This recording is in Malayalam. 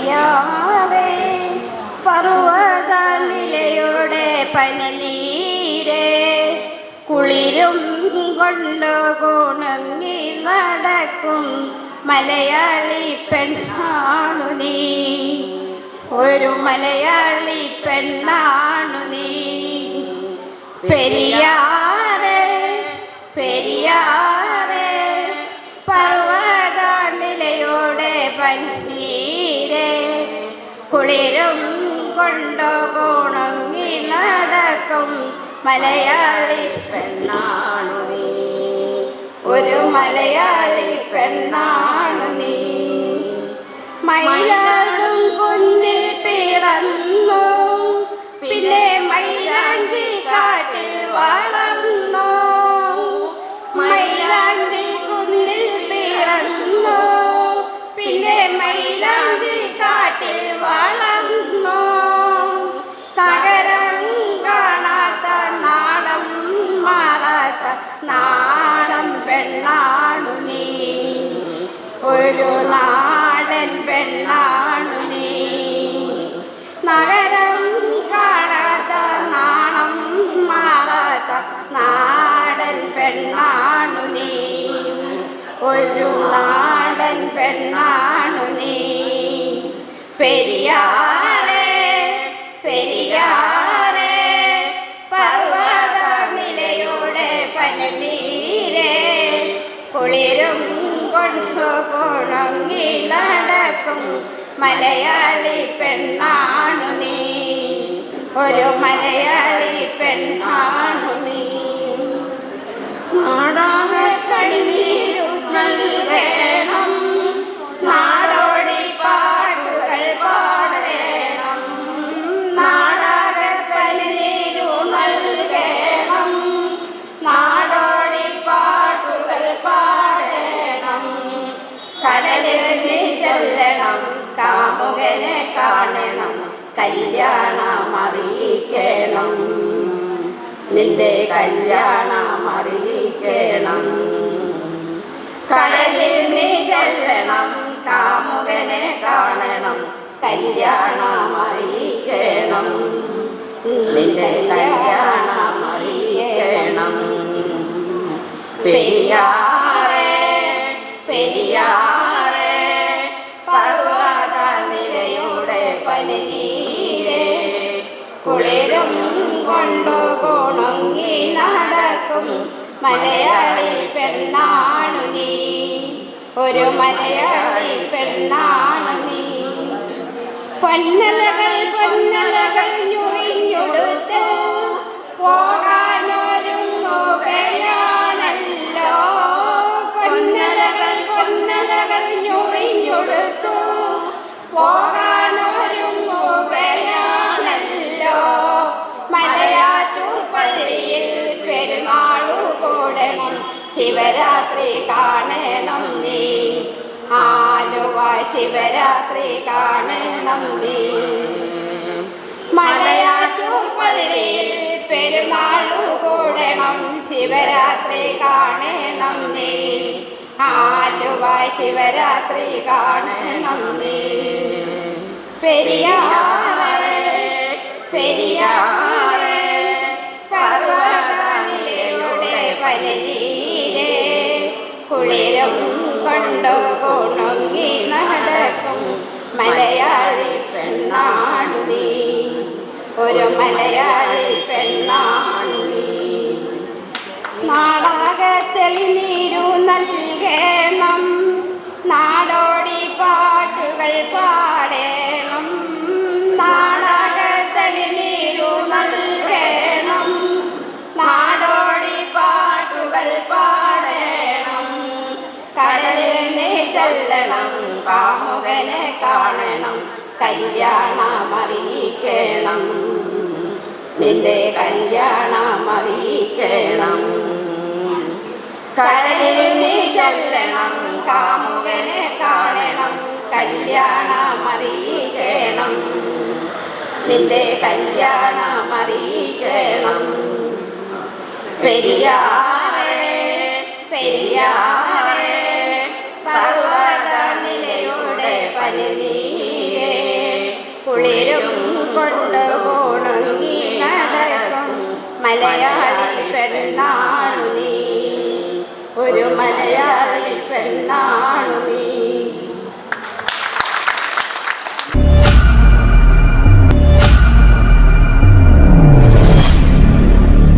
പെരിയാറേ പർവ്വത നിലയുടെ പനിനീരേ കുളിരും കൊണ്ട് കുണങ്ങി നടക്കും മലയാളി പെണ്ണാണു നീ, ഒരു മലയാളി പെണ്ണാണു നീ. പെരിയാറേ പെരിയാറേ പർവ്വത നിലയുടെ പനിനീരേ കുളിരും കൊണ്ട് കുണങ്ങി നടക്കും മലയാളി പെണ്ണാണു നീ, ഒരു മലയാളി പെണ്ണാണു നീ. മയിലാടും കുന്നിൽ പിറന്നു, പിന്നെ മൈലാഞ്ചി കാട്ടിൽ വളർന്നു. മൈലാഞ്ചി കുന്നിൽ പിറന്നു, പിന്നെ മൈലാഞ്ചി കാട്ടിൽ വളർന്നു. നഗരം കാണാത്ത നാടം മാറാത്ത നാടൻ പെണ്ണാണു നീ, ഒരു നാടൻ പെണ്ണാണു നീ. നഗരം കാണാത്ത നാണം മാറാത്ത നാടൻ പെണ്ണാണു നീ, ഒരു നാടൻ പെണ്ണാണു നീ. പെരിയാറേ പെരിയാറേ പർവ്വത നിലയുടെ പനിനീരേ കുളിരും കൊണ്ടു കുണങ്ങി നടക്കും മലയാളി പെണ്ണാണു നീ, ഒരു മലയാളി പെണ്ണാണു നീ. നാടാകത്തണിനീരു നൽകണം, നാടോടി പാട്ടുകൾ പാടേണം. നാടാകത്തണിനീരു നൽകണം, നാടോടി പാട്ടുകൾ പാടേണം. കടലിൽ നീ ചെല്ലണം, കാമുകനെ കാണണം, കല്യാണം അറിയിക്കണം, നിന്റെ കല്യാണം അറിയിക്കണം. കടലിൽ നീ ചെല്ലണം, കാമുകനെ കാണണം, കല്യാണം അറിയിക്കണം, നിന്റെ കല്യാണം അറിയിക്കണം. പെരിയാറേ പെരിയാറേ പർവ്വത നിലയുടെ പനിനീരേ കുളിരും കൊണ്ടു കുണങ്ങി നടക്കും മലയാളി പെണ്ണാണു നീ, ഒരു മലയാളി പെണ്ണാണു നീ. പൊന്നലകൾ പൊന്നലകൾ ഞൊറിഞ്ഞൊടുത്ത് പോകാനൊരുങ്ങുകയാണല്ലോ. പൊന്നലകൾ പൊന്നലകൾ ഞൊറിഞ്ഞൊടുത്തു പോകാനൊരുങ്ങുകയാണല്ലോ. മലയാറ്റൂർ പള്ളിയിൽ പെരുന്നാളു കൂടണം, ശിവരാത്രി കാണണം നീ. ആലുവ ശിവരാത്രി കാണണം നീ. മലയാറ്റൂർ പള്ളിയിൽ പെരുന്നാളു കൂടണം, ശിവരാത്രി കാണണം നീ. ആലുവ ശിവരാത്രി കാണണം നീ. പെരിയാറേ പെരിയാറേ പർവ്വത നിലയുടെ പനിനീരേ കുളിരും കൊണ്ടു കുണങ്ങി നടക്കും മലയാളി പെണ്ണാണു നീ, ഒരു മലയാളി പെണ്ണാണു നീ. നാടാകത്തെളിനീരു നൽകണം, നാടോടി പാട്ടുകൾ പാടേണം. നാടാകത്തെളിനീരു നൽകണം, നാടോടി പാട്ടുകൾ പാടേണം. കടലിൽ നീ ചെല്ലണം, കാമുകനെ കാണണം, കല്യാണം അറിയിക്കണം, നിന്റെ കല്യാണം അറിയിക്കണം. കടലിൽ നീ ചെല്ലണം, കാമുകനെ കാണണം, കല്യാണം അറിയിക്കണം, നിന്റെ കല്യാണം അറിയിക്കണം. പെരിയാറേ പെരിയാറേ പർവ്വത നിലയുടെ പനിനീരേ കുളിരും കൊണ്ട് പോണങ്ങി നടക്കും മലയാളി പെണ്ണാണു നീ, ഒരു മലയാളി പെണ്ണാണു